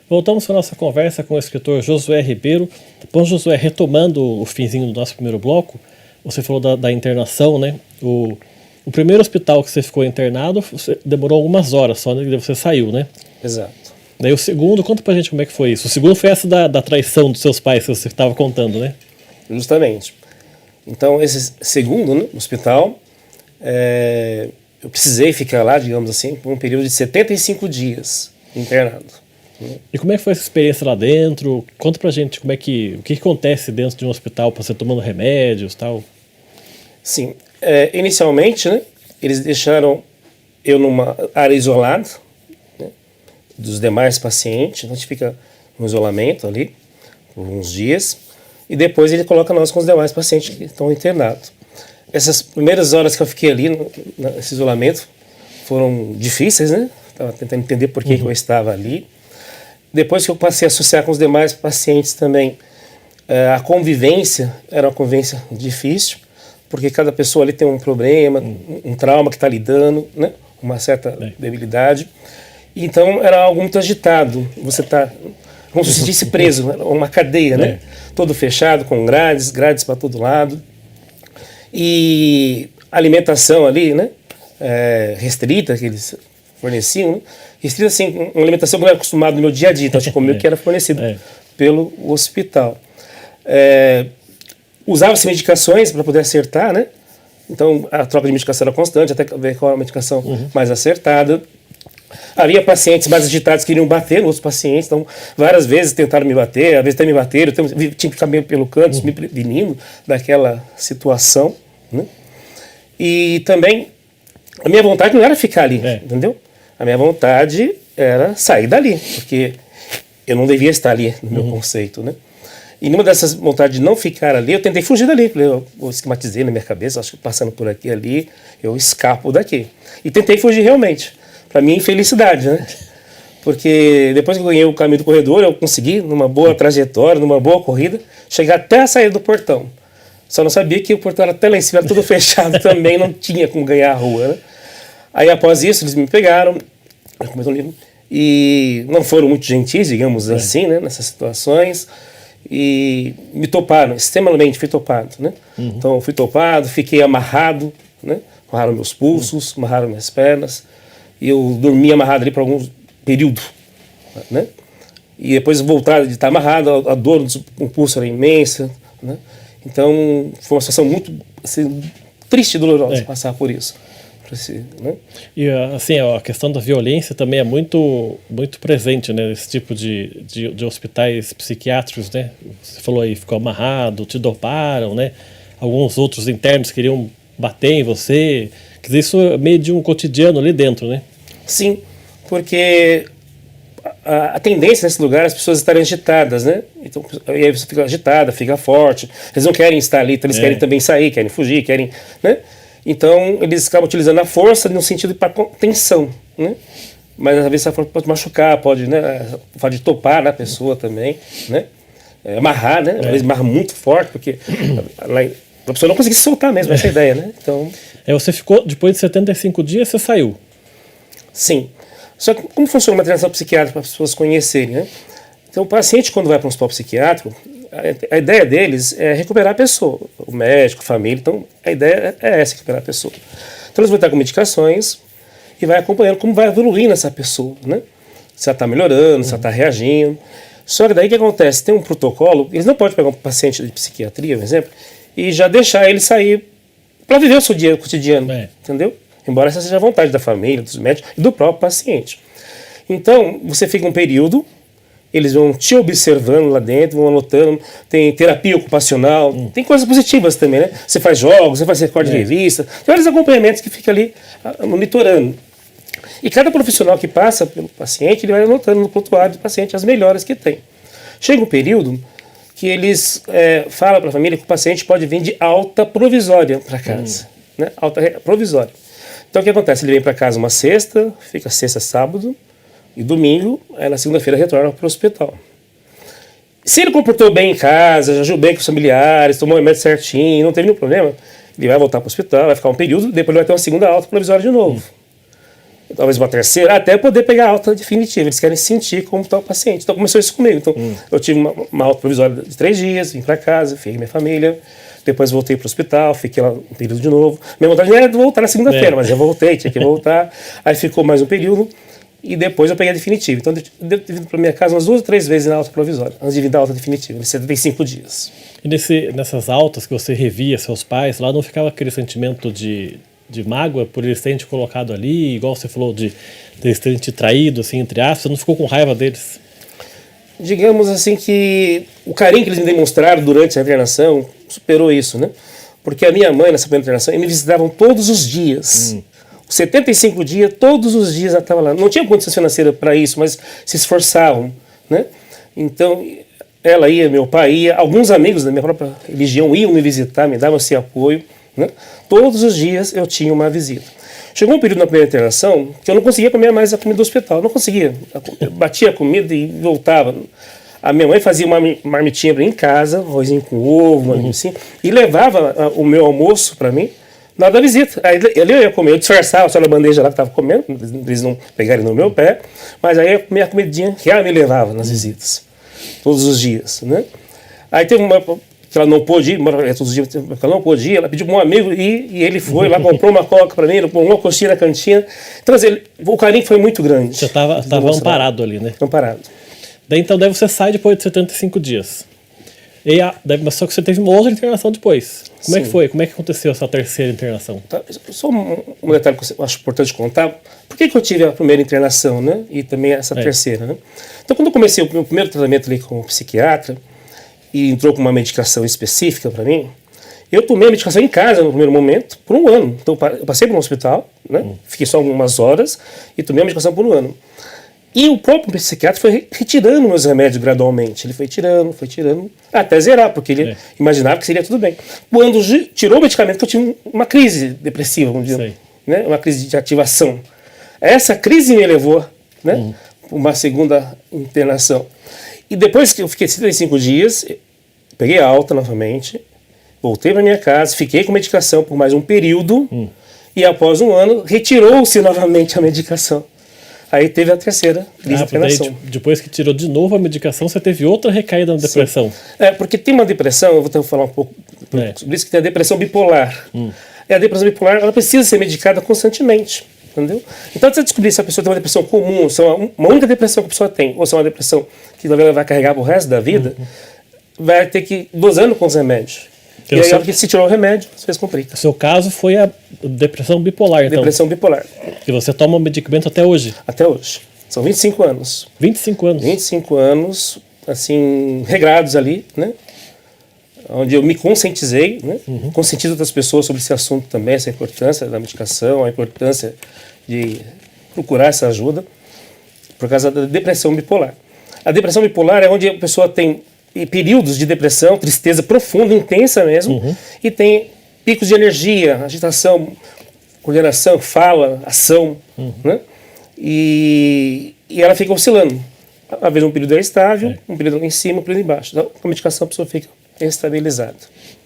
Voltamos para a nossa conversa com o escritor Josué Ribeiro. Bom, Josué, retomando o finzinho do nosso primeiro bloco, você falou da internação, né? O primeiro hospital que você ficou internado, você demorou algumas horas só, né? E você saiu, né? Exato. Daí o segundo, conta pra gente como é que foi isso. O segundo foi essa da traição dos seus pais que você estava contando, né? Justamente. Então, esse segundo, né, hospital, eu precisei ficar lá, digamos assim, por um período de 75 dias internado. E como é que foi essa experiência lá dentro? Conta pra gente o que acontece dentro de um hospital para você tomando remédios e tal. Sim, inicialmente, né, eles deixaram eu numa área isolada, né, dos demais pacientes, então a gente fica no isolamento ali por uns dias, e depois ele coloca nós com os demais pacientes que estão internados. Essas primeiras horas que eu fiquei ali nesse isolamento foram difíceis, né? Estava tentando entender por que eu estava ali. Depois que eu passei a associar com os demais pacientes também, a convivência era uma convivência difícil, porque cada pessoa ali tem um problema, um trauma que está lidando, né? Uma certa debilidade. Então era algo muito agitado. Você está como se se sentisse preso, uma cadeia, né? Todo fechado, com grades para todo lado. E alimentação ali, né? Restrita, que eles forneciam, né? Restrita assim, uma alimentação que eu não era acostumado no meu dia a dia, então tinha que comer o que era fornecido pelo hospital. Usava-se medicações para poder acertar, né? Então a troca de medicação era constante, até ver qual era a medicação mais acertada. Havia pacientes mais agitados que queriam bater nos outros pacientes, então várias vezes tentaram me bater, às vezes até me bateram, então, tinha que ficar meio pelo canto, me prevenindo daquela situação, né? E também a minha vontade não era ficar ali, entendeu? A minha vontade era sair dali, porque eu não devia estar ali, no meu conceito, né? E numa dessas vontades de não ficar ali, eu tentei fugir dali. Eu esquematizei na minha cabeça, acho que passando por aqui ali, eu escapo daqui. E tentei fugir realmente, para minha infelicidade, né? Porque depois que eu ganhei o caminho do corredor, eu consegui, numa boa trajetória, numa boa corrida, chegar até a saída do portão. Só não sabia que o portão era até lá em cima, era tudo fechado também, não tinha como ganhar a rua, né? Aí após isso, eles me pegaram, e não foram muito gentis, digamos assim, né, nessas situações, e me toparam, extremamente fui topado, né? Então fui topado, fiquei amarrado, né? Amarraram meus pulsos, amarraram minhas pernas, e eu dormi amarrado ali por algum período, né? E depois voltar de estar amarrado, a dor no pulso era imensa, né? Então foi uma situação muito assim, triste e dolorosa passar por isso. Né? E assim, a questão da violência também é muito, muito presente, né? Esse tipo de hospitais psiquiátricos, né? Você falou aí, ficou amarrado, te doparam, né? Alguns outros internos queriam bater em você. Quer dizer, isso é meio de um cotidiano ali dentro, né? Sim, porque a tendência nesse lugar é as pessoas estarem agitadas, né? Então, aí você fica agitada, fica forte. Eles não querem estar ali, então eles querem também sair, querem fugir, querem, né? Então, eles acabam utilizando a força no sentido de para contenção, né? Mas às vezes a força pode machucar, pode topar na pessoa também, né? Amarrar, né? Às vezes amarra muito forte, porque a pessoa não consegue se soltar mesmo, essa é a ideia, né? Então, você ficou, depois de 75 dias, você saiu? Sim. Só que como funciona uma internação psiquiátrica para as pessoas conhecerem, né? Então, o paciente, quando vai para um hospital psiquiátrico, a ideia deles é recuperar a pessoa, o médico, a família. Então, a ideia é essa, recuperar a pessoa. Então, eles vão estar com medicações e vai acompanhando como vai evoluindo essa pessoa, né? Se ela está melhorando, se ela está reagindo. Só que daí o que acontece? Tem um protocolo, eles não podem pegar um paciente de psiquiatria, por exemplo, e já deixar ele sair para viver o seu dia cotidiano, entendeu? Embora essa seja a vontade da família, dos médicos e do próprio paciente. Então, você fica um período, eles vão te observando lá dentro, vão anotando, tem terapia ocupacional, tem coisas positivas também, né? Você faz jogos, você faz recorde de revista, tem vários acompanhamentos que fica ali monitorando. E cada profissional que passa pelo paciente, ele vai anotando no prontuário do paciente as melhoras que tem. Chega um período que eles falam para a família que o paciente pode vir de alta provisória para casa, né? Alta provisória. Então o que acontece? Ele vem para casa uma sexta, fica sexta, sábado, e domingo, na segunda-feira, retorna para o hospital. Se ele comportou bem em casa, já agiu bem com os familiares, tomou o remédio certinho, não teve nenhum problema, ele vai voltar para o hospital, vai ficar um período, depois ele vai ter uma segunda alta provisória de novo. talvez uma terceira, até poder pegar a alta definitiva. Eles querem sentir como está o paciente. Então começou isso comigo. Então eu tive uma alta provisória de 3 dias, vim para casa, fiquei com minha família, depois voltei para o hospital, fiquei lá um período de novo. Minha vontade não era de voltar na segunda-feira, mas eu voltei, tinha que voltar. Aí ficou mais um período e depois eu peguei a definitiva. Então eu devo ter vindo para minha casa umas 2 ou 3 vezes na alta provisória, antes de vir da alta definitiva, de 75 dias. E nessas altas que você revia seus pais, lá não ficava aquele sentimento de mágoa por eles terem te colocado ali, igual você falou de eles terem te traído, assim, entre aspas, você não ficou com raiva deles? Digamos assim que o carinho que eles me demonstraram durante a internação superou isso, né? Porque a minha mãe, nessa primeira internação, eles me visitavam todos os dias. 75 dias, todos os dias ela estava lá. Não tinha condição financeira para isso, mas se esforçavam, né? Então, ela ia, meu pai ia, alguns amigos da minha própria religião iam me visitar, me davam esse apoio, né? Todos os dias eu tinha uma visita. Chegou um período na primeira internação que eu não conseguia comer mais a comida do hospital. Eu não conseguia. Eu batia a comida e voltava. A minha mãe fazia uma marmitinha para mim em casa, arrozinho com ovo, assim, e levava o meu almoço para mim na hora da visita. Aí eu ia comer, eu disfarçava só na bandeja lá que estava comendo, eles não pegarem no meu pé, mas aí eu comia a comidinha que ela me levava nas visitas, todos os dias, né? Aí teve uma que ela não pôde ir, todos os dias ela não pôde ir, ela pediu para um amigo ir, e ele foi lá, comprou uma coca para mim, uma coxinha na cantina. Então, assim, o carinho foi muito grande. Você estava amparado ali, né? Amparado. Daí, então, você sai depois de 75 dias. Mas só que você teve uma outra internação depois. Como é que foi? Como é que aconteceu essa terceira internação? Tá, só um detalhe que eu acho importante contar. Por que eu tive a primeira internação, né? E também essa terceira, né? Então, quando eu comecei o meu primeiro tratamento ali com o psiquiatra, e entrou com uma medicação específica para mim, eu tomei a medicação em casa no primeiro momento, por 1 ano. Então, eu passei por um hospital, né? Fiquei só algumas horas e tomei a medicação por 1 ano. E o próprio psiquiatra foi retirando meus remédios gradualmente. Ele foi tirando, até zerar, porque ele imaginava que seria tudo bem. Quando tirou o medicamento, eu tive uma crise depressiva, vamos dizer, né? Uma crise de ativação. Essa crise me levou, né? Para uma segunda internação. E depois que eu fiquei 75 dias, peguei a alta novamente, voltei para minha casa, fiquei com medicação por mais um período, e após 1 ano, retirou-se novamente a medicação. Aí teve a terceira crise de internação. Depois que tirou de novo a medicação, você teve outra recaída na depressão. Porque tem uma depressão, eu vou falar um pouco sobre isso, que tem a depressão bipolar. E a depressão bipolar, ela precisa ser medicada constantemente, entendeu? Então, você descobrir se a pessoa tem uma depressão comum, se é uma única depressão que a pessoa tem, ou se é uma depressão que ela vai carregar pro resto da vida, vai ter que ir dosando com os remédios. E aí, porque se tirou o remédio, às vezes complica. O seu caso foi a depressão bipolar, então? Depressão bipolar. E você toma medicamento até hoje? Até hoje. São 25 anos. 25 anos? 25 anos, assim, regrados ali, né? Onde eu me conscientizei, né? Conscientizo outras pessoas sobre esse assunto também, essa importância da medicação, a importância de procurar essa ajuda, por causa da depressão bipolar. A depressão bipolar é onde a pessoa tem períodos de depressão, tristeza profunda, intensa mesmo, e tem picos de energia, agitação, coordenação, fala, ação, né? E ela fica oscilando. Às vezes um período é estável, um período lá em cima, um período embaixo. Então, com a medicação a pessoa fica estabilizada.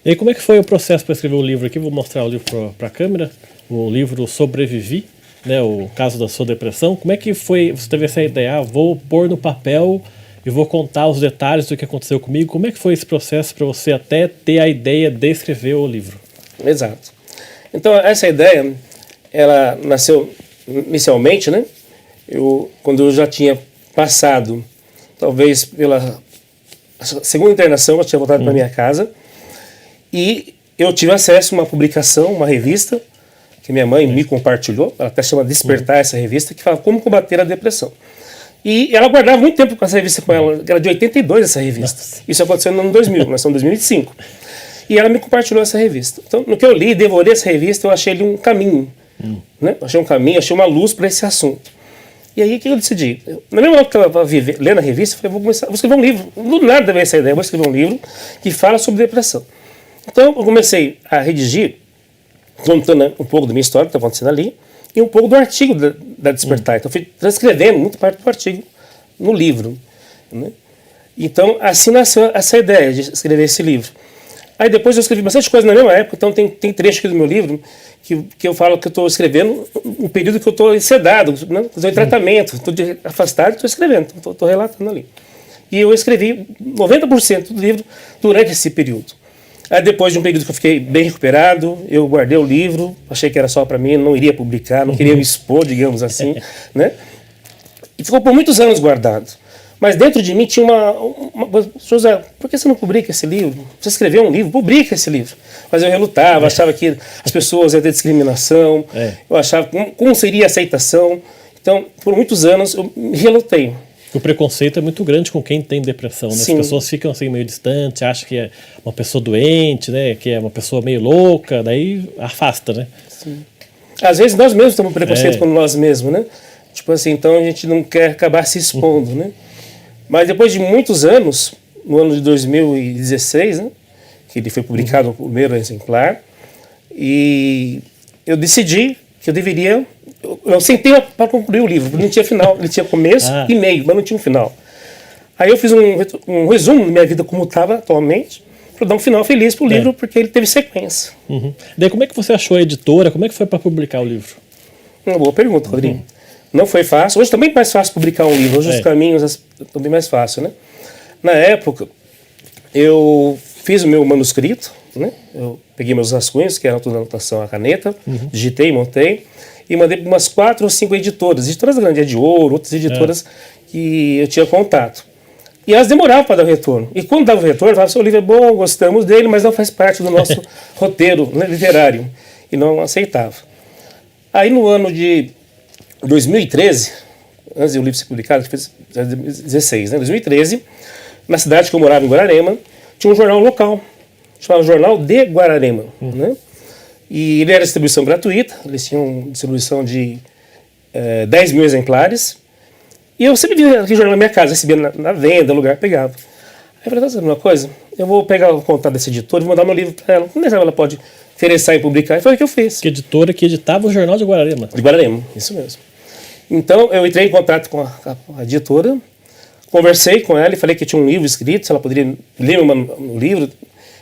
E aí, como é que foi o processo para escrever o livro aqui? Vou mostrar o livro para a câmera. O livro Sobrevivi, né, o caso da sua depressão. Como é que foi? Você teve essa ideia, vou pôr no papel e vou contar os detalhes do que aconteceu comigo. Como é que foi esse processo para você até ter a ideia de escrever o livro? Exato. Então, essa ideia, ela nasceu inicialmente, né? Quando eu já tinha passado, talvez pela segunda internação, eu tinha voltado para minha casa, e eu tive acesso a uma publicação, uma revista, que minha mãe me compartilhou, ela até chama Despertar, essa revista, que fala como combater a depressão. E ela guardava muito tempo com essa revista com ela, era de 82 essa revista. Nossa. Isso aconteceu no ano 2000, nós estamos em 2005. E ela me compartilhou essa revista. Então, no que eu li, devorei essa revista, eu achei ali um caminho. Né? Eu achei um caminho, achei uma luz para esse assunto. E aí, o que eu decidi? Na mesma hora que eu estava lendo a revista, eu falei, vou escrever um livro. Do nada veio essa ideia, vou escrever um livro que fala sobre depressão. Então, eu comecei a redigir, contando um pouco da minha história, que está acontecendo ali, e um pouco do artigo da Despertar. Então, eu fui transcrevendo muito parte do artigo no livro. Né? Então, assim nasceu essa ideia de escrever esse livro. Aí depois eu escrevi bastante coisa na mesma época, então tem trecho aqui do meu livro que eu falo que eu estou escrevendo um período que eu estou sedado, né? Estou em tratamento, estou afastado e estou escrevendo, estou relatando ali. E eu escrevi 90% do livro durante esse período. Aí depois de um período que eu fiquei bem recuperado, eu guardei o livro, achei que era só para mim, não iria publicar, não queria me expor, digamos assim, né? E ficou por muitos anos guardado. Mas dentro de mim tinha José, por que você não publica esse livro? Você escreveu um livro, publica esse livro. Mas eu relutava, achava que as pessoas iam ter discriminação, eu achava como seria a aceitação. Então, por muitos anos, eu relutei. O preconceito é muito grande com quem tem depressão, né? Sim. As pessoas ficam assim meio distantes, acham que é uma pessoa doente, né? Que é uma pessoa meio louca, daí afasta, né? Sim. Às vezes nós mesmos temos preconceito com nós mesmos, né? Tipo assim, então a gente não quer acabar se expondo, né? Mas depois de muitos anos, no ano de 2016, né, que ele foi publicado o primeiro exemplar, e eu decidi que eu deveria... Eu sentei para concluir o livro, não tinha final, ele tinha começo e meio, mas não tinha um final. Aí eu fiz um resumo da minha vida como estava atualmente, para dar um final feliz para o livro, porque ele teve sequência. Daí como é que você achou a editora, como é que foi para publicar o livro? Uma boa pergunta, Rodrigo. Não foi fácil. Hoje também é mais fácil publicar um livro. Hoje os caminhos estão bem mais fácil, né? Na época, eu fiz o meu manuscrito, né? Eu peguei meus rascunhos, que eram tudo anotação à caneta, digitei, montei, e mandei para umas 4 ou 5 editoras grandes, de Ouro, outras editoras que eu tinha contato. E elas demoravam para dar o retorno. E quando dava o retorno, falavam, seu livro é bom, gostamos dele, mas não faz parte do nosso roteiro, né, literário. E não aceitava. Aí no ano de 2013, antes do livro ser publicado, fez 2016, né? 2013, na cidade que eu morava, em Guararema, tinha um jornal local, chamado Jornal de Guararema, né? E ele era distribuição gratuita, eles tinham distribuição de 10 mil exemplares, e eu sempre via aquele jornal na minha casa, recebia na venda, no lugar, pegava. Aí eu falei, sabe uma coisa? Eu vou pegar o contato desse editor e vou mandar meu livro para ela. Como é que ela pode interessar em publicar? E foi o que eu fiz. Que editora que editava o Jornal de Guararema. De Guararema, isso mesmo. Então, eu entrei em contato com a editora, conversei com ela e falei que tinha um livro escrito, se ela poderia ler um livro.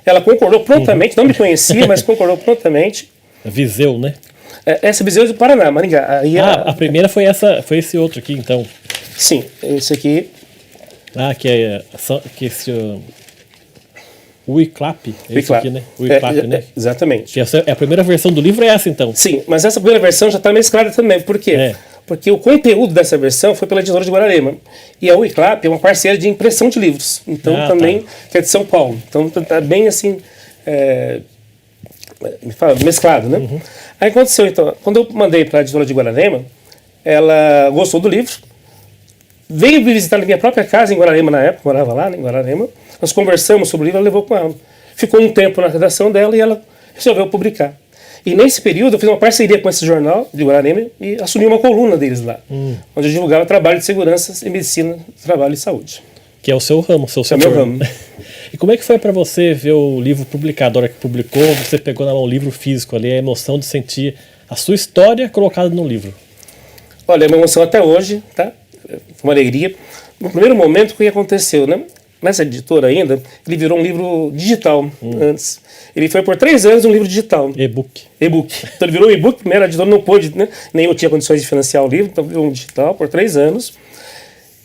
Ela concordou prontamente, não me conhecia, mas concordou prontamente. Viseu, né? Essa Viseu do Paraná, Maringá. Aí a primeira foi esse outro aqui, então. Sim, esse aqui. Que esse... o ICLAP, esse aqui, né? O ICLAP, né? Exatamente. Que a primeira versão do livro é essa, então. Sim, mas essa primeira versão já está mesclada também. Por quê? Porque o conteúdo dessa versão foi pela editora de Guararema. E a UICLAP é uma parceira de impressão de livros. Então, também, que é de São Paulo. Então, está bem assim, mesclado, né? Aí aconteceu, então, quando eu mandei para a editora de Guararema, ela gostou do livro, veio me visitar na minha própria casa em Guararema na época, morava lá, né, em Guararema. Nós conversamos sobre o livro, ela levou com ela. Ficou um tempo na redação dela e ela resolveu publicar. E nesse período eu fiz uma parceria com esse jornal de Guararema e assumi uma coluna deles lá, onde eu divulgava trabalho de segurança e medicina, trabalho e saúde. Que é o seu ramo, seu setor. É meu ramo. E como é que foi para você ver o livro publicado? A hora que publicou, você pegou na mão o livro físico ali, a emoção de sentir a sua história colocada no livro? Olha, é uma emoção até hoje, tá? Foi uma alegria. No primeiro momento, o que aconteceu, né? Nessa editora ainda, ele virou um livro digital antes. Ele foi por 3 anos um livro digital. E-book. E-book. Então ele virou um e-book, primeiro a editora não pôde, né? Nem eu tinha condições de financiar o livro, então virou um digital por 3 anos.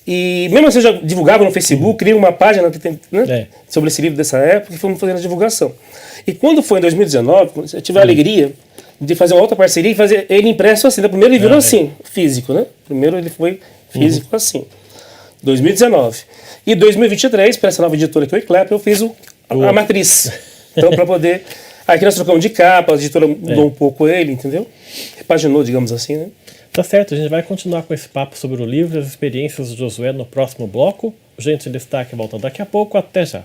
E mesmo assim eu já divulgava no Facebook, criei uma página né, sobre esse livro dessa época e fomos fazendo a divulgação. E quando foi em 2019, eu tive a alegria de fazer uma outra parceria e fazer ele impresso assim. Primeiro ele virou assim, físico, né? Primeiro ele foi físico assim. 2019. E 2023, para essa nova editora que é o ICLAP, eu fiz a matriz. Então, para poder... Aqui nós trocamos de capa, a editora mudou um pouco ele, entendeu? Repaginou, digamos assim, né? Tá certo, a gente vai continuar com esse papo sobre o livro e as experiências do Josué no próximo bloco. O Gente em Destaque volta daqui a pouco. Até já.